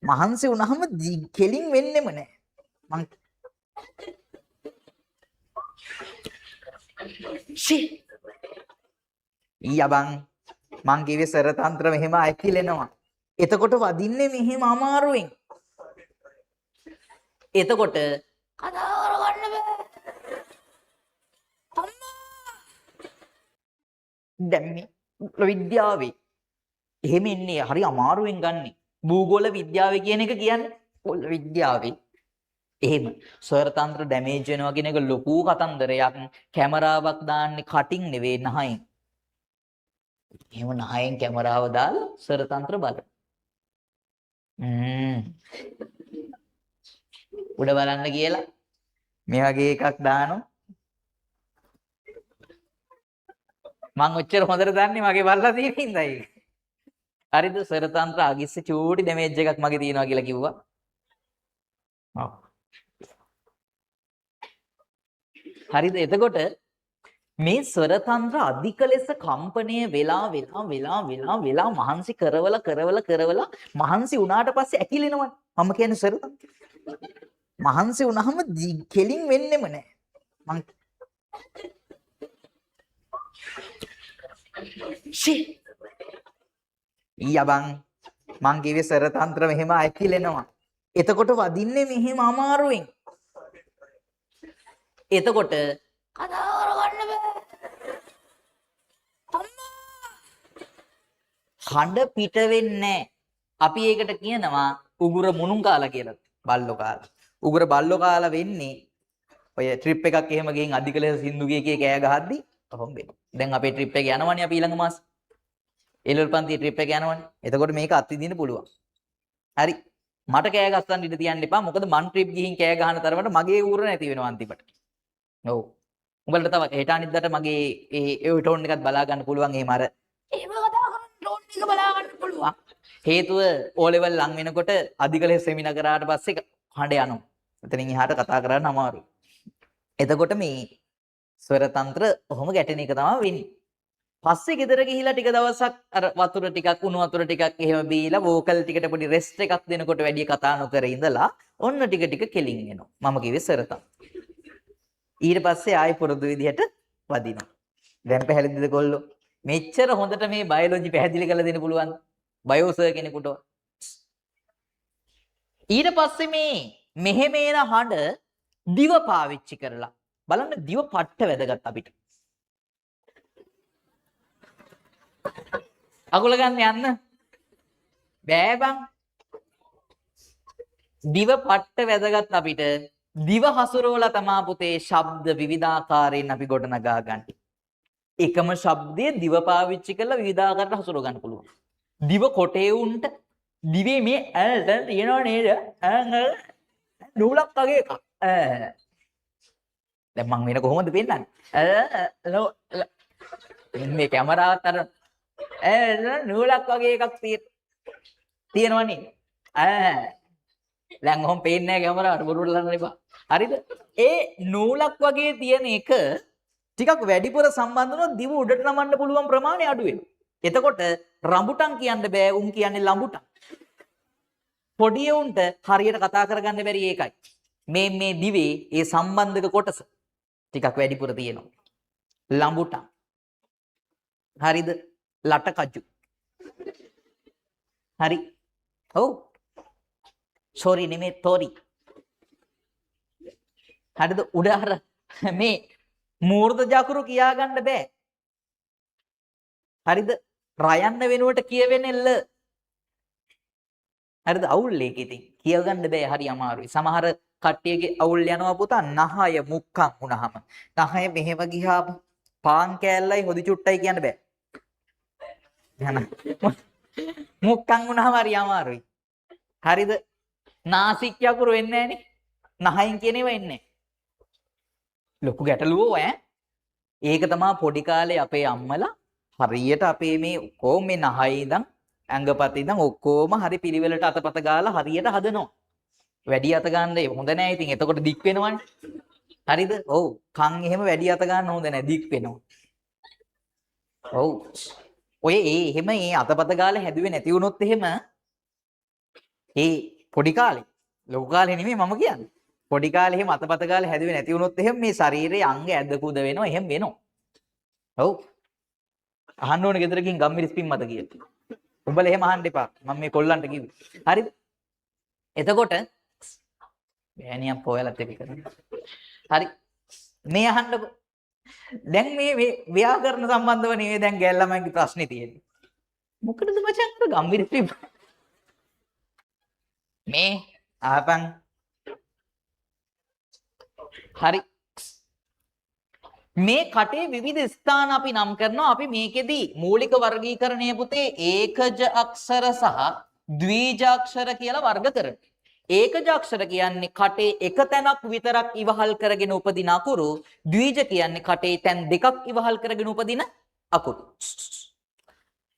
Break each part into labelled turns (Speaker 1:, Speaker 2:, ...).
Speaker 1: මහන්සි වුණාම කෙලින් වෙන්නෙම නැහැ. මං ඊයබන් මං කිව්වේ සර තන්ත්‍ර මෙහෙම ඇකිලෙනවා. එතකොට වදින්නේ මෙහෙම අමාරුවෙන්. එතකොට කතා කරගන්න බෑ. අම්මා දැන් මේ විද්‍යාවේ එහෙම ඉන්නේ හරි අමාරුවෙන් ගන්නෙ. භූගෝල විද්‍යාව කියන එක කියන්නේ පොළ විද්‍යාවේ. එහෙම ස්වර තන්ත්‍ර ඩැමේජ් වෙනවා කියන එක ලොකු කතන්දරයක්. කැමරාවක් දාන්නේ කටින් නෙවෙයි නහයෙන්. එහෙම නහයෙන් කැමරාව දාලා ස්වර තන්ත්‍ර බලන්න. උඩ බලන්න කියලා මේ වගේ එකක් දානවා. මං ඔච්චර හොඳට දන්නේ මගේ බලලා තියෙන හින්දා ඒක. හරිද? ස්වර තන්ත්‍ර අගිස්ස චූටි ඩැමේජ් එකක් මගේ තියෙනවා කියලා කිව්වා. ඔව්. හරිද? එතකොට මේ ස්වර තන්ත්‍ර අධික ලෙස කම්පණය වෙලා මහන්සි කරවලා මහන්සි වුණාට පස්සේ ඇකිලෙනවනේ. මම කියන්නේ ස්වර තන්ත්‍ර. මහන්සි වුණාම කෙලින් වෙන්නෙම නැහැ. මං ඊයබන් මං කිව්වේ ස්වර තන්ත්‍ර මෙහෙම ඇකිලෙනවා. එතකොට වදින්නේ මෙහෙම අමාරුවෙන්. එතකොට කතා කරගන්න බෑ. අම්මා හඬ පිට වෙන්නේ. අපි ඒකට කියනවා උගුර මුණුන් කාලා කියලා. බල්ලෝ කාලා. උගුර බල්ලෝ කාලා වෙන්නේ ඔය ට්‍රිප් එකක් එහෙම ගිහින් අධික ලෙස සින්දු කී කෑ ගහද්දි කොහොම වෙන්නේ. දැන් අපේ ට්‍රිප් එක යනවනේ අපි ඊළඟ මාසේ. එළවලු පන්තියේ ට්‍රිප් එක යනවනේ. එතකොට මේක අත්විඳින්න පුළුවන්. හරි. මට කෑ ගස්සන්න ඉඩ තියන්න එපා. මොකද මන් ට්‍රිප් ගිහින් කෑ ගහන තරමට මගේ උගුර නැති වෙනවා අන්තිමට. ඔව්. උඹලට තව හෙට අනිද්දාට මගේ ඒ ටෝන් එකත් බලා ගන්න පුළුවන්. එහෙම අර එහෙම කතා කරන ටෝන් එක බලා ගන්න පුළුවන්. හේතුව O level ලං වෙනකොට අධික ලෙස සෙමිනා කරාට පස්සේ හඬ යනවා. එතනින් එහාට කතා කරන්න අමාරුයි. එතකොට මේ ස්වර තන්ත්‍ර ඔහොම ගැටෙන එක තමයි වෙන්නේ. පස්සේ ගෙදර ගිහිලා ටික දවසක් අර වතුර ටිකක් උණු වතුර ටිකක් එහෙම බීලා වෝකල් ටිකට පොඩි රෙස්ට් එකක් දෙනකොට වැඩි කතා නොකර ඉඳලා ඔන්න ටික ටික කෙලින් එනවා. මම කිව්වේ ස්වර තන්ත්‍ර. ඊට පස්සේ ආයි පුරුදු විදිහට වදිනවා. දැන් පැහැදිලිද කොල්ලෝ? මෙච්චර හොඳට මේ බයොලොජි පැහැදිලි කරලා දෙන්න පුළුවන්. බයෝ සර් කෙනෙකුට. ඊට පස්සේ මේ මෙහෙම එන හඬ දිව පාවිච්චි කරලා බලන්න දිව පට්ට වැදගත් අපිට. අකුල ගන්න යන්න බෑ බං. දිව පට්ට වැදගත් අපිට. දිව හසුරවලා තමා පුතේ ශබ්ද විවිධාකාරයෙන් අපි ගොඩනගා ගන්න. එකම ශබ්දයේ දිව පාවිච්චි කරලා විවිධාකාරයට හසුරව ගන්න පුළුවන්. දිව කොටේ උන්ට දිවේ මේ ඇල්ට තියෙනව නේද? නූලක් වගේ එකක්. දැන් මං වෙන කොහොමද පෙන්නන්නේ? මේ කැමරාවත් අර නූලක් වගේ එකක් තියෙනවනේ. දැන් ඔහොම පේන්නේ නැහැ කැමරාවට බොරුවට දාන්න එපා. හරිද? ඒ නූලක් වගේ තියෙන එක ටිකක් වැඩිපුර සම්බන්ධ වුණොත් දිව උඩට නමන්න පුළුවන් ප්‍රමාණය අඩු වෙනවා. එතකොට රඹුටන් කියන්න බෑ උන් කියන්නේ ලඹුටන්. පොඩි උන්ට හරියට කතා කරගන්න බැරි ඒකයි. මේ දිවේ ඒ සම්බන්ධක කොටස ටිකක් වැඩිපුර තියෙනවා. ලඹුටන්. හරිද? ලටකජු. හරි. ඔව්. sorry නෙමෙයි තොරි. හරිද? උඩ අර මේ මූර්ධ ජකුරු කියා ගන්න බෑ. හරිද? රයන්න වෙනුවට කියවෙන්නේ ල. හරිද? අවුල් ඒක ඉතින් කිය ගන්න බෑ හරි අමාරුයි. සමහර කට්ටියගේ අවුල් යනවා පුතා නහය මුක්කම් වුණාම. නහය මෙහෙම ගියාම පාන් කෑල්ලයි හොදි චුට්ටයි කියන්න බෑ. යන මුක්කම් වුණාම හරි අමාරුයි. හරිද? නාසික යකුරු වෙන්නේ නැහනේ. නහයෙන් කියන ඒවා එන්නේ. ලොකු ගැටලුවෝ ඈ. ඒක තමයි පොඩි කාලේ අපේ අම්මලා හරියට අපේ මේ කොහොම මේ නහය ඉඳන් ඇඟපත ඉඳන් ඔක්කොම හරි පිළිවෙලට අතපත ගාලා හරියට හදනවා. වැඩි අත ගන්න හොඳ නෑ ඉතින් එතකොට දික් වෙනවනේ. හරිද? ඔව්. කන් එහෙම වැඩි අත ගන්න හොඳ නෑ දික් වෙනවා. ඔව්. ඔය එහෙම අතපත ගාලා හැදුවේ නැති වුණොත් එහෙම පොඩි කාලේ. ලොකු කාලේ නෙමෙයි මම කියන්නේ. පොඩි කාලේ එහෙම අතපත කාලේ හැදුවේ නැති වුණොත් එහෙම මේ ශරීරයේ අංග ඇද කුද වෙනවා එහෙම වෙනවා. ඔව්. අහන්න ඕනේ ගෙදරකින් ගම්මිරිස් පින් මත කියලා. උඹලා එහෙම අහන්න එපා. මම මේ කොල්ලන්ට කිව්වේ. හරිද? එතකොට බෑනියක් පොයලත් එක කරන්නේ. හරි. මේ අහන්නකො. දැන් මේ ව්‍යාකරණ සම්බන්ධව නෙවෙයි දැන් ගෑල් ළමයින්ගේ ප්‍රශ්නේ තියෙන්නේ. මොකටද මචං ගම්මිරිස් පින් මේ ආපන්. හරි. මේ කටේ විවිධ ස්ථාන අපි නම් කරනවා. අපි මේකෙදී මූලික වර්ගීකරණය පුතේ ඒකජ අක්ෂර සහ ද්විජ අක්ෂර කියලා වර්ග කරනවා. ඒකජ අක්ෂර කියන්නේ කටේ එක තැනක් විතරක් ඉවහල් කරගෙන උපදින අකුරු. ද්විජ කියන්නේ කටේ තැන් දෙකක් ඉවහල් කරගෙන උපදින අකුරු.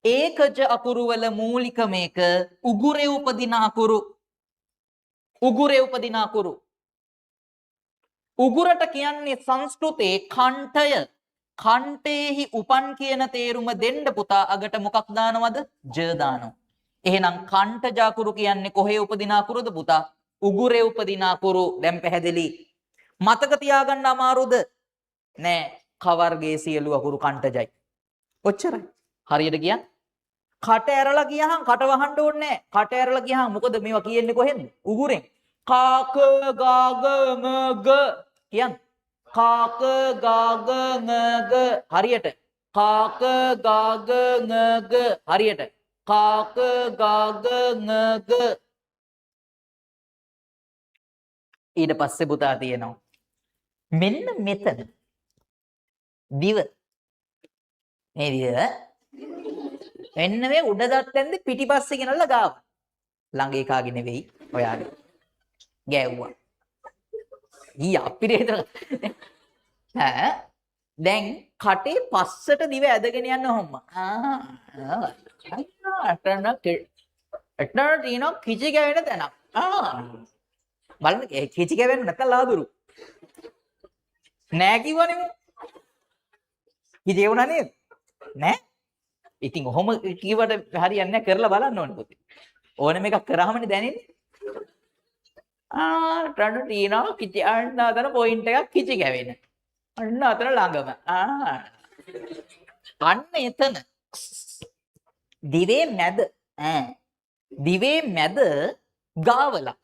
Speaker 1: ඒකජ අකුරු වල මූලික මේක උගුරේ උපදින අකුරු. උගුරේ උපදින අකුරු. උගුරට කියන්නේ සංස්කෘතේ කණ්ඨය. කණ්ඨේහි උපන් කියන තේරුම දෙන්න පුතා අගට මොකක් දානවද? ජ දානවා. එහෙනම් කණ්ඨ ජාකුරු කියන්නේ කොහේ උපදින අකුරුද පුතා? උගුරේ උපදින අකුරු. දැන් පැහැදිලි. මතක තියාගන්න අමාරුද? නෑ. ක වර්ගයේ සියලු අකුරු කණ්ඨජයි. ඔච්චරයි. හරියට කියන්න. කට ඇරලා ගියහම කට වහන්න ඕනේ නෑ. කට ඇරලා ගියහම මොකද මේවා කියන්නේ කොහෙන්ද? උගුරෙන්. කාක ගාග ඟ කියන්න. කාක ගාග ඟ හරියට. කාක ගාග ඟ හරියට. කාක ගාග ඟ. ඊට පස්සේ පුතා තියෙනවා. මෙන්න මෙතන. දිව. මේ දිව. එන්න මේ උඩ දත් ඇන්ද පිටිපස්සේ ගෙනල්ලා ගාව. ළඟ එකාගේ නෙවෙයි ඔයාගේ. ගෑව්වා. ඊ අපිරේත ඈ දැන් කටේ පස්සට දිව ඇදගෙන යන්න ඔහොම. අටන තියෙන කිචි ගැවෙන තැනක්. බලන්න කිචි ගැවෙන්නේ නැත්නම් ලාදුරු. නෑ කිව්වනේ මම. කිචි ගැවුණා නේද? නෑ. ඉතින් ඔහොම කිව්වට හරියන්නේ නැහැ කරලා බලන්න ඕනේ පුතේ. ඕනෙම එකක් කරාමනේ දැනෙන්නේ. රණු ටීනා කිචි අන්න අතන පොයින්ට් එකක් කිචි ගැවෙන. අන්න අතන ළඟම. අන්න එතන. දිවේ මැද දිවේ මැද ගාවලා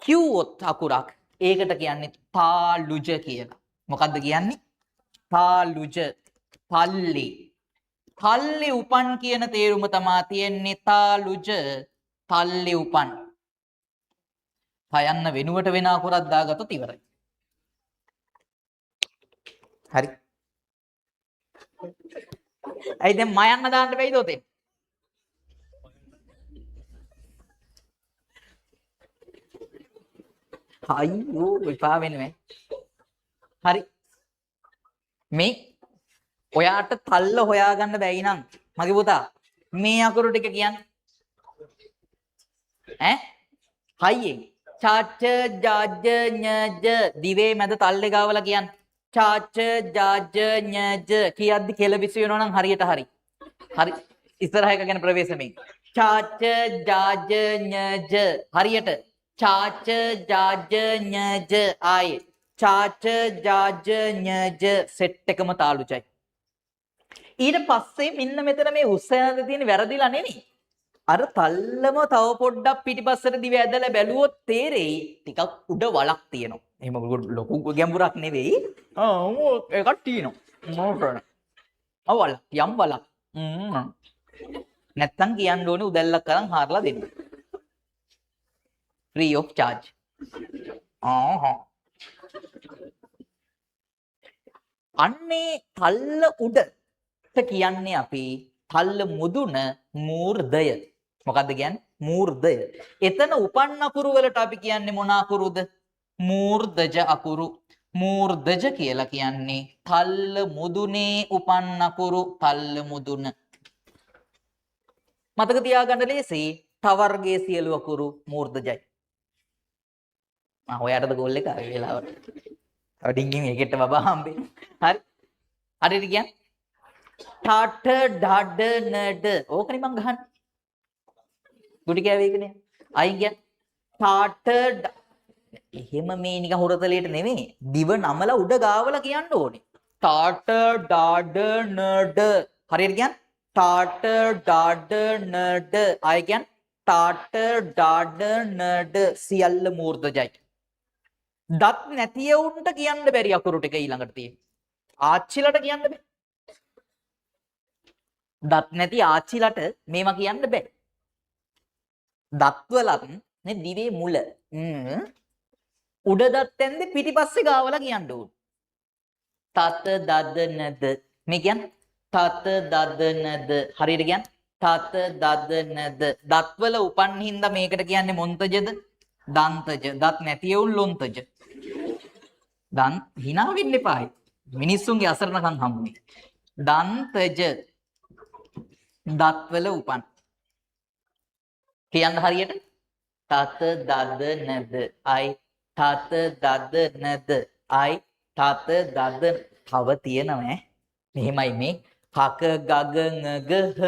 Speaker 1: කිව්වොත් අකුරක් ඒකට කියන්නේ තාලුජ කියලා. මොකද්ද කියන්නේ? තාලුජ. පල්ලි. පල්ලි උපන් කියන තේරුම තමා තියෙන්නේ තාලුජ. පල්ලි උපන්. හයන්න වෙනුවට වෙන අකුරක් දාගත්තොත් ඉවරයි. හරි. ඇයි දැන් මයන්න දාන්න බැයිද ඔතෙන්? අයියෝ විපා වෙනවේ. හරි. මේ ඔයාට තල්ල හොයාගන්න බැයි නම් මගේ පුතා මේ අකුරු ටික කියන්න. හයියෙන් චාච ජාජ ඤජ දිවේ මැද තල්ලේ ගාවලා කියන්න. චාච ජාජ ඤජ කියද්දි කෙලවිසු වෙනවා නම් හරියට හරි. හරි. ඉස්සරහ එක ගැන ප්‍රවේශමෙන්. චාච ජාජ ඤජ හරියට. චාච ජාජ ඤජ ආයේ. චාච ජාජ ඤජ සෙට් එකම තාලුචයි. ඊට පස්සේ මෙන්න මෙතන මේ උස්සයන තියෙන වැරදිලා නෙමෙයි. අර තල්ලම තව පොඩ්ඩක් පිටිපස්සට දිව ඇදලා බැලුවොත් තේරෙයි ටිකක් උඩ වලක් තියෙනවා. එහෙම ලොකු ගැඹුරක් නෙවෙයි. එකක් තියෙනවා. මොකටද? වලක් යම් වලක්. නැත්තම් කියන්න ඕනේ උදැල්ලක් අරන් හාරලා දෙන්න. free of charge. අන්නේ තල්ල උඩට කියන්නේ අපි තල්ල මුදුන මූර්ධය. මොකද්ද කියන්නේ? මූර්ධය. එතන උපන් අකුරු වලට අපි කියන්නේ මොන අකුරුද? මූර්ධජ අකුරු. මූර්ධජ කියලා කියන්නේ තල්ල මුදුනේ උපන් අකුරු. තල්ල මුදුන. මතක තියාගන්න ලේසි. ත වර්ගයේ සියලු අකුරු මූර්ධජයි. ඔයාටද ගෝල් එක ආවේ වෙලාවට. ඩිංගින් එකෙට බබා හම්බෙන්නේ. හරි. හරියට කියන්නේ ටට ඩඩ නඩ ඕකනේ මං ගහන්නේ. ගුටි කෑවේ කනේ. අයින් කියන්නේ started. එහෙම මේ නිකන් හොරතලයට නෙමෙයි. දිව නමලා උඩ ගාවලා කියන්න ඕනේ. started dad nerd. හරියට කියන්නේ started dad nerd. අය කියන්නේ started dad nerd සියල්ල මූර්ධජයි. දත් නැති උන්ට කියන්න බැරි අකුරු ටික ඊළඟට තියෙන. ආච්චිලට කියන්න බෑ. දත් නැති ආච්චිලට මේවා කියන්න බෑ. දත්වලත් නේ දිවේ මුල. උඩ දත් ඇන්දේ පිටිපස්සේ ගාවලා කියන්න ඕන. තත දද නැද. මේ කියන්නේ තත දද නැද. හරියට කියන්නේ තත දද නැද. දත්වල උපන් හින්දා මේකට කියන්නේ මොන්තජද? දන්තජ. දත් නැති උන් ලොන්තජ. දන් hina වෙන්න එපායි. මිනිස්සුන්ගේ අසරණකම් හම්බුනේ. දන්තජ. දත්වල උපන්. කියන්න හරියට තත දද නැද. අයි තත දද නැද. අයි තත දද. තව තියෙනවා මෙහෙමයි මේ කක ගග ngග හ.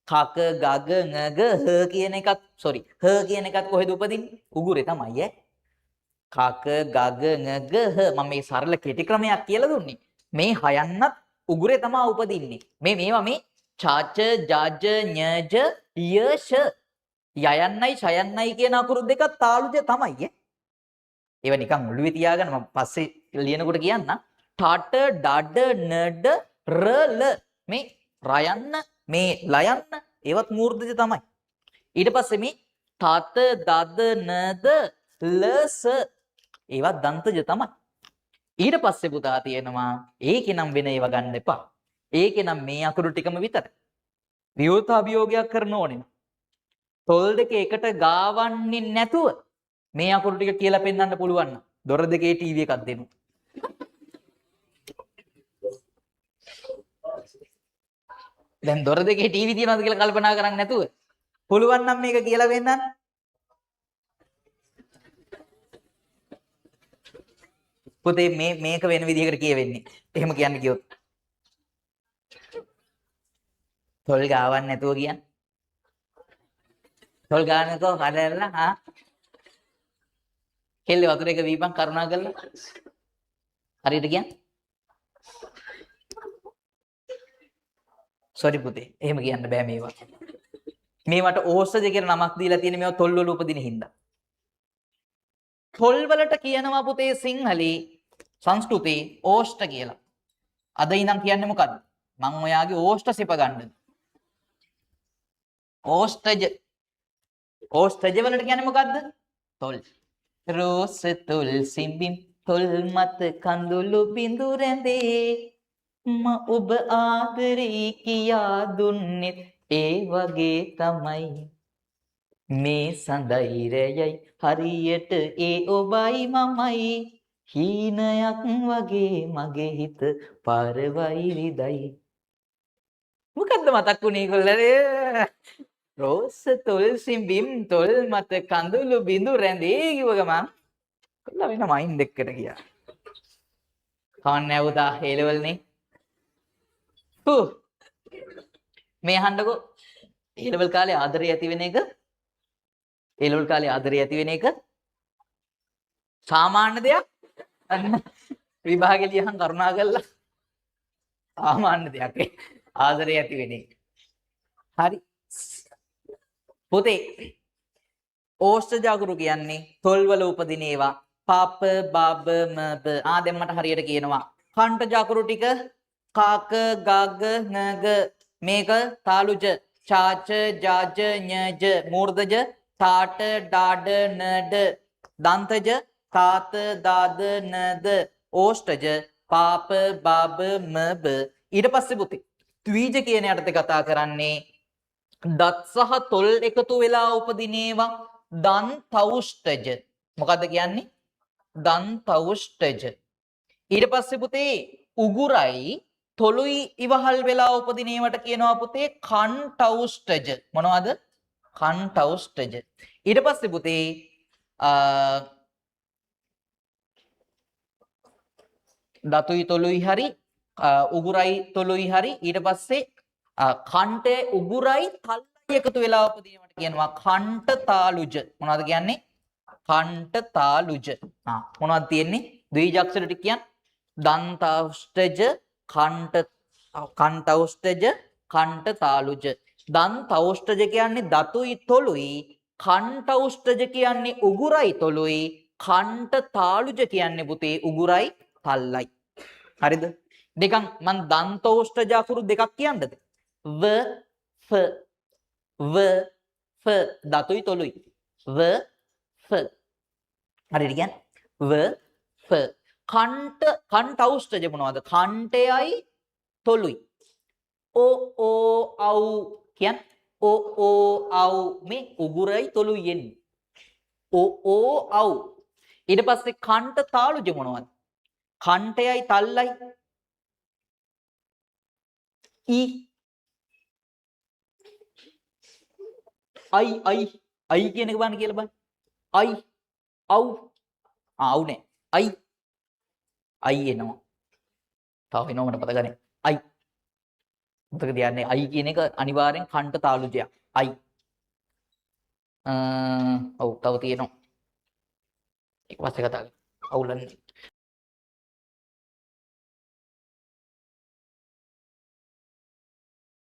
Speaker 1: කක ගග ngග හ කියන එකත් sorry හ කියන එකත් කොහෙද උපදින්නේ? උගුරේ තමයි ඈ. කක ගග ngග හ. මම මේ සරල කෙටි ක්‍රමයක් කියලා දුන්නේ. මේ හයන්නත් උගුරේ තමයි උපදින්නේ. මේවා මේ චාච ජාජ ඤජ යෂ යයන්නයි ඡයන්නයි කියන අකුරු දෙක තාලුජ තමයි ඈ. ඒවා නිකන් ඔළුවේ තියාගන්න මම පස්සේ ලියනකොට කියන්න. ටට ඩඩ නඩ රල මේ රයන්න මේ ලයන්න ඒවත් මූර්ධජ තමයි. ඊට පස්සේ මේ තත දද නද ලස ඒවත් දන්තජ තමයි. ඊට පස්සේ පුතා තියෙනවා ඒකේ නම් වෙන ඒවා ගන්න එපා. ඒකේ නම් මේ අකුරු ටිකම විතරයි. විවෘත අභියෝගයක් කරන්න ඕනේ. තොල් දෙක එකට ගාවන්නේ නැතුව මේ අකුරු ටික කියලා පෙන්වන්න පුළුවන් නම් දොර දෙකේ ටීවී එකක් දෙමු. දැන් දොර දෙකේ ටීවී තියනවාද කියලා කල්පනා කරන්නේ නැතුව පුළුවන් නම් මේක කියලා පෙන්නන්න. පුතේ මේක වෙන විදිහකට කියවෙන්නේ. එහෙම කියන්න කිව්වොත්. තොල් ගාවන්නේ නැතුව කියන්නේ. තොල් ගානකෝ කඩලා හා කෙල්ල වතුර එක වීපන් කරුණා කරලා. හරියට කියන්නේ. sorry පුතේ. එහෙම කියන්න බෑ මේවා. මේවට ඕස්ටජ කියලා නමක් දීලා තියෙන මේවා තොල් වල උපදින හින්දා. තොල් වලට කියනවා පුතේ සිංහලේ සංස්කෘතේ ඕෂ්ට කියලා. අද ඉඳන් කියන්නේ මොකද්ද? මම ඔයාගේ ඕෂ්ට සිප ගන්නද? ඕෂ්ටජ. ඕෂ්ටජ වලට කියන්නේ මොකද්ද? තොල්. රෝස තොල් සිඹිම් තොල් මත කඳුළු බිඳු රැඳේ. ඔබ ආදරේ කියා දුන්නෙත් ඒ වගේ තමයි. මේ සඳයිරයයි හරියට ඒ ඔබයි මමයි. හීනයක් වගේ මගේ හිත පාරවයිරිදයි. මොකද්ද මතක් වුනේ ඒගොල්ලෝ? රෝස තොල් සිඹිම් තොල් මත කඳුළු බිඳු රැඳේ කිව්ව ගමන් කොල්ලා වෙන මයින්ඩ් එකකට ගියා. කවන්නේ උදා ඒ ලෙවල් නේ. මේ අහන්නකෝ ඒ ලෙවල් කාලේ ආදරේ ඇති වෙන එක ඒ ලෙවල් කාලේ ආදරේ ඇති වෙන එක සාමාන්‍ය දෙයක්. විභාගෙ ලියහන් කරුණා කරලා සාමාන්‍ය දෙයක් ආදරේ ඇති වෙන එක. හරි පුතේ ඕෂ්ට ජාගුරු කියන්නේ තොල් වල උපදින ඒවා. පාප බබ මබ දැන් මට හරියට කියනවා. කන්ට ජාගුරු ටික කාක ගග ngග මේක තාලුජ චාච ජාජ ඤජ මූර්ධජ තාට ඩාඩ නඩ දන්තජ තාත දාද නද ඕෂ්ටජ පාප බබ මබ. ඊට පස්සේ පුතේ ත්‍විජ කියන යටතේ කතා කරන්නේ දත් සහ තොල් එකතු වෙලා උපදින ඒවා දන්තෞෂ්ටජ. මොකද්ද කියන්නේ? දන්තෞෂ්ටජ. ඊට පස්සේ පුතේ උගුරයි තොලුයි ඉවහල් වෙලා උපදින ඒවට කියනවා පුතේ කන්ටෞෂ්ටජ. මොනවද? කන්ටෞෂ්ටජ. ඊට පස්සේ පුතේ දතුයි තොලුයි හරි උගුරයි තොලුයි හරි ඊට පස්සේ කන්ටේ උගුරයි තල්ලයි එකතු වෙලා උපදිනවට කියනවා කණ්ඨ තාලුජ. මොනවද කියන්නේ? කණ්ඨ තාලුජ. මොනවද තියෙන්නේ? ද්විජාක්ෂර ටික කියන්න. දන්තෞෂ්ඨජ කණ්ඨෞෂ්ඨජ කණ්ඨ තාලුජ. දන්තෞෂ්ඨජ කියන්නේ දතුයි තොලුයි, කණ්ඨෞෂ්ඨජ කියන්නේ උගුරයි තොලුයි, කණ්ඨ තාලුජ කියන්නේ පුතේ උගුරයි තල්ලයි. හරිද? දෙකක් මන් දන්තෞෂ්ඨජ අකුරු දෙකක් කියන්නද? ව ෆ ව ෆ දතුයි තොලුයි. ව ෆ. හරිද කියන්නේ? ව ෆ. කණ්ඨෞෂ්ඨජ මොනවද? කණ්ඨයයි තොලුයි. ඕ අව් කියන්නේ ඕ අව් මේ උගුරයි තොලුයි යන්නේ. ඕ අව්. ඊට පස්සේ කණ්ඨ තාලුජ මොනවද? කණ්ඨයයි තල්ලයි. ඊ අයි කියන එක බලන්න කියලා බලන්න. අයි අව් අව් නේ. අයි එනවා. තව එනවා මට මතක නැහැ. අයි මතක තියාගන්න අයි කියන එක අනිවාර්යෙන් කණ්ඨ තාලුජයක්. අයි. ඔව් තව තියෙනවා. ඒක පස්සේ කතා කරමු. අවුලන්නේ.